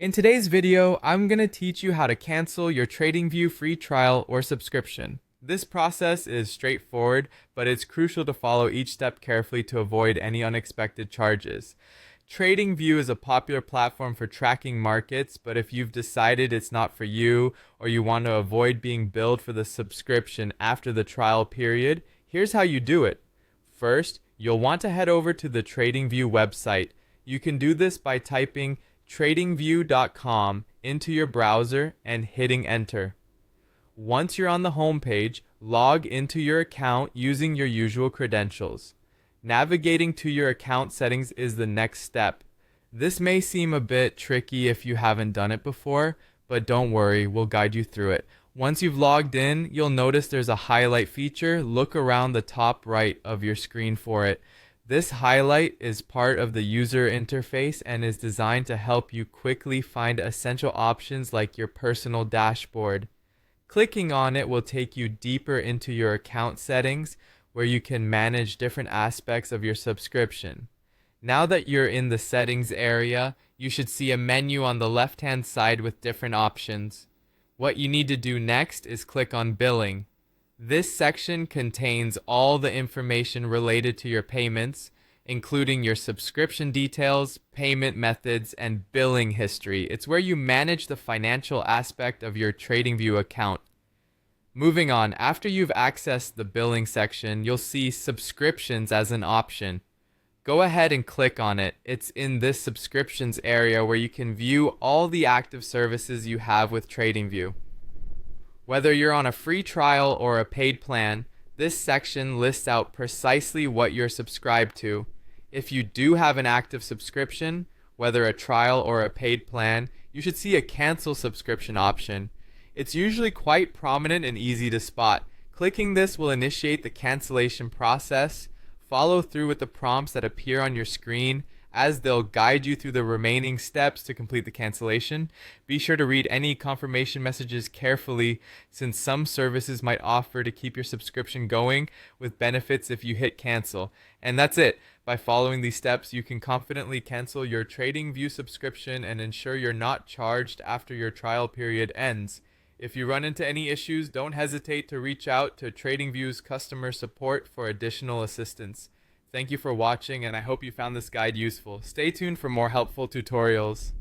In today's video, I'm going to teach you how to cancel your TradingView free trial or subscription. This process is straightforward, but it's crucial to follow each step carefully to avoid any unexpected charges. TradingView is a popular platform for tracking markets, but if you've decided it's not for you or you want to avoid being billed for the subscription after the trial period, here's how you do it. First, you'll want to head over to the TradingView website. You can do this by typing tradingview.com into your browser and hitting enter. Once you're on the home page, log into your account using your usual credentials. Navigating to your account settings is the next step. This may seem a bit tricky if you haven't done it before, but don't worry, we'll guide you through it. Once you've logged in, you'll notice there's a highlight feature. Look around the top right of your screen for it. This highlight is part of the user interface and is designed to help you quickly find essential options like your personal dashboard. Clicking on it will take you deeper into your account settings where you can manage different aspects of your subscription. Now that you're in the settings area, you should see a menu on the left-hand side with different options. What you need to do next is click on Billing. This section contains all the information related to your payments, including your subscription details, payment methods, and billing history. It's where you manage the financial aspect of your TradingView account. Moving on, after you've accessed the billing section, you'll see subscriptions as an option. Go ahead and click on it. It's in this subscriptions area where you can view all the active services you have with TradingView. Whether you're on a free trial or a paid plan, this section lists out precisely what you're subscribed to. If you do have an active subscription, whether a trial or a paid plan, you should see a cancel subscription option. It's usually quite prominent and easy to spot. Clicking this will initiate the cancellation process. Follow through with the prompts that appear on your screen as they'll guide you through the remaining steps to complete the cancellation. Be sure to read any confirmation messages carefully, since some services might offer to keep your subscription going with benefits if you hit cancel. And that's it. By following these steps, you can confidently cancel your TradingView subscription and ensure you're not charged after your trial period ends. If you run into any issues, don't hesitate to reach out to TradingView's customer support for additional assistance. Thank you for watching, and I hope you found this guide useful. Stay tuned for more helpful tutorials.